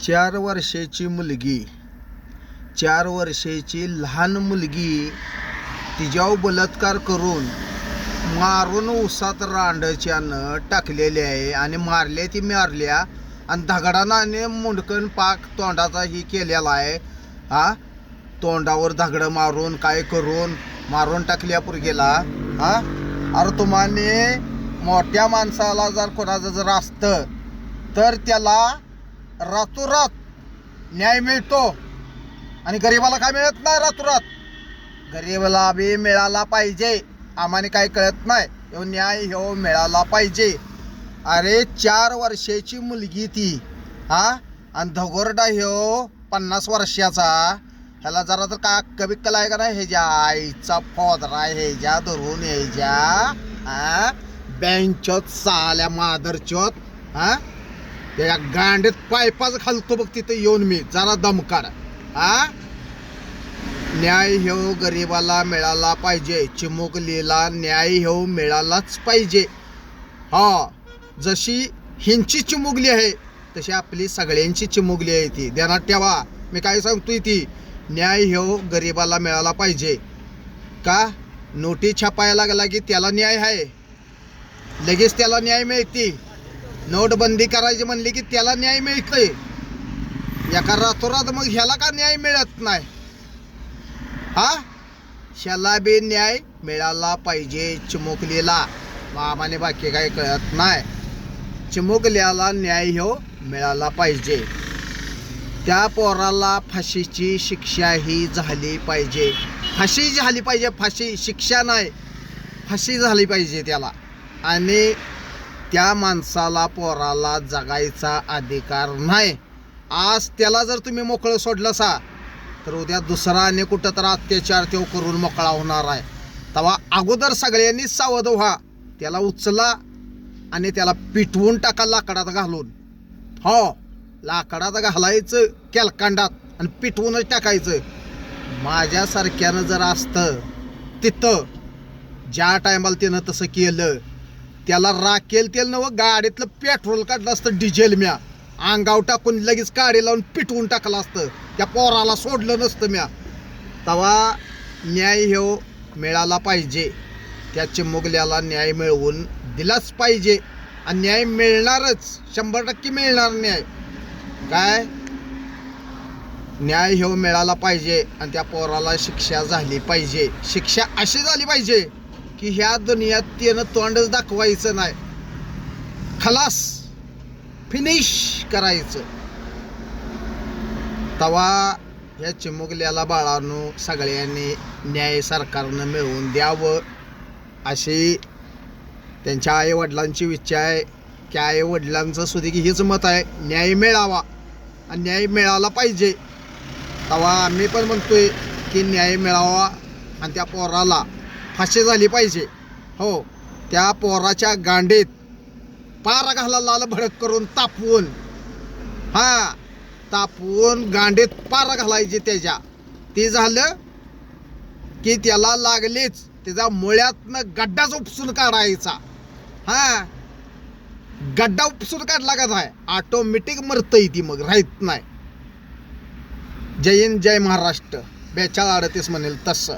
4 वर्षाची मुलगी 4 वर्षाची लहान मुलगी तिच्यावर बलात्कार करून मारून उसात रांडच्यानं टाकलेली आहे आणि मारल्या ती मारल्या आणि दगडाने मुंडकन पाक तोंडाचा ही केलेला आहे. तोंडावर दगड मारून काय करून मारून टाकल्या पोरगीला. अरे तुम्हाला मोठ्या माणसाला जर कोणाचं जर असतं तर त्याला रातोरात न्याय मिळतो आणि गरीबाला काय मिळत नाही रातोरात. गरीबाला बी मिळाला पाहिजे. आम्हाला काय कळत नाही, ह्यो न्याय ह्यो मिळाला पाहिजे. अरे 4 वर्षाची मुलगी ती आणि धगोरडा ह्यो 50 वर्षाचा. ह्याला जरा तर का कमी कला आहे का नाही, ह्याच्या आईचा फोदरा ह्याच्या धरून ह्याच्या बँचोत साल्या मादरचोत त्या गांडीत पायपाच घालतो बघ तिथं येऊन मी. जरा दमकार. न्याय ह्यो गरीबाला मिळाला पाहिजे. चिमुकलीला न्याय ह्यो मिळालाच पाहिजे. जशी हिंची चिमुकली आहे तशी आपली सगळ्यांची चिमुकली आहे. ती ध्यानात ठेवा. मी काय सांगतोय ती न्याय ह्यो गरीबाला मिळाला पाहिजे. का नोटी छापायला लागला की त्याला न्याय आहे, लगेच त्याला न्याय मिळते. नोटबंदी करायची म्हणली की त्याला न्याय मिळतंय. एका रातोरात मग ह्याला का न्याय मिळत नाही? ह्याला बी न्याय मिळाला पाहिजे चिमुकलीला. आम्हाला बाकी काही कळत नाही. चिमुकल्याला न्याय ह्यो मिळाला पाहिजे. त्या पोराला फाशीची शिक्षा ही झाली पाहिजे. फाशी झाली पाहिजे. फाशी शिक्षा नाही, फाशी झाली पाहिजे त्याला. आणि त्या माणसाला पोराला जगायचा अधिकार नाही. आज त्याला जर तुम्ही मोकळं सोडलं सा तर उद्या दुसरा आणि कुठं तर अत्याचार तो करून मोकळा होणार आहे. तेव्हा अगोदर सगळ्यांनी सावध व्हा. त्याला उचला आणि त्याला पिटवून टाका लाकडात घालून. लाकडात घालायचं केलकांडात आणि पिटवूनच टाकायचं. माझ्यासारख्यानं जर असतं तिथं ज्या टायमाला त्यानं तसं केलं त्याला राखेल तेल नवं गाडीतलं पेट्रोल काढलं असतं, डिझेल म्या अंगाव टाकून लगेच काडी लावून पिटवून टाकलं असतं. त्या पोराला सोडलं नसतं म्या. तेव्हा न्याय ह्यो मिळाला पाहिजे. त्या चिमुकल्याला न्याय मिळवून दिलाच पाहिजे आणि न्याय मिळणारच. 100% मिळणार न्याय. काय न्याय ह्यो मिळाला पाहिजे आणि त्या पोराला शिक्षा झाली पाहिजे. शिक्षा अशी झाली पाहिजे की ह्या दुनियात त्यानं तोंडच दाखवायचं नाही. खलास फिनिश करायचं. तवा ह्या चिमुकल्याला बाळांनो सगळ्यांनी न्याय सरकारनं मिळवून द्यावं अशी त्यांच्या आईवडिलांची इच्छा आहे. की आईवडिलांचं सुद्धा की हेच मत आहे, न्याय मिळावा आणि न्याय मिळाला पाहिजे. तेव्हा आम्ही पण म्हणतोय की न्याय मिळावा आणि त्या पोराला फाशी झाली पाहिजे. त्या पोराच्या गांडीत पारा घाला लाल भडक करून तापवून तापवून गांडीत पारा घालायची त्याच्या. ते झालं की त्याला लागलीच त्याच्या मुळ्यातनं गड्डाच उपसून काढायचा. गड्डा उपसून काढला का नाही ऑटोमॅटिक मरतय ती, मग राहत नाही. जय हिंद जय महाराष्ट्र. 4238 म्हणेल तसं.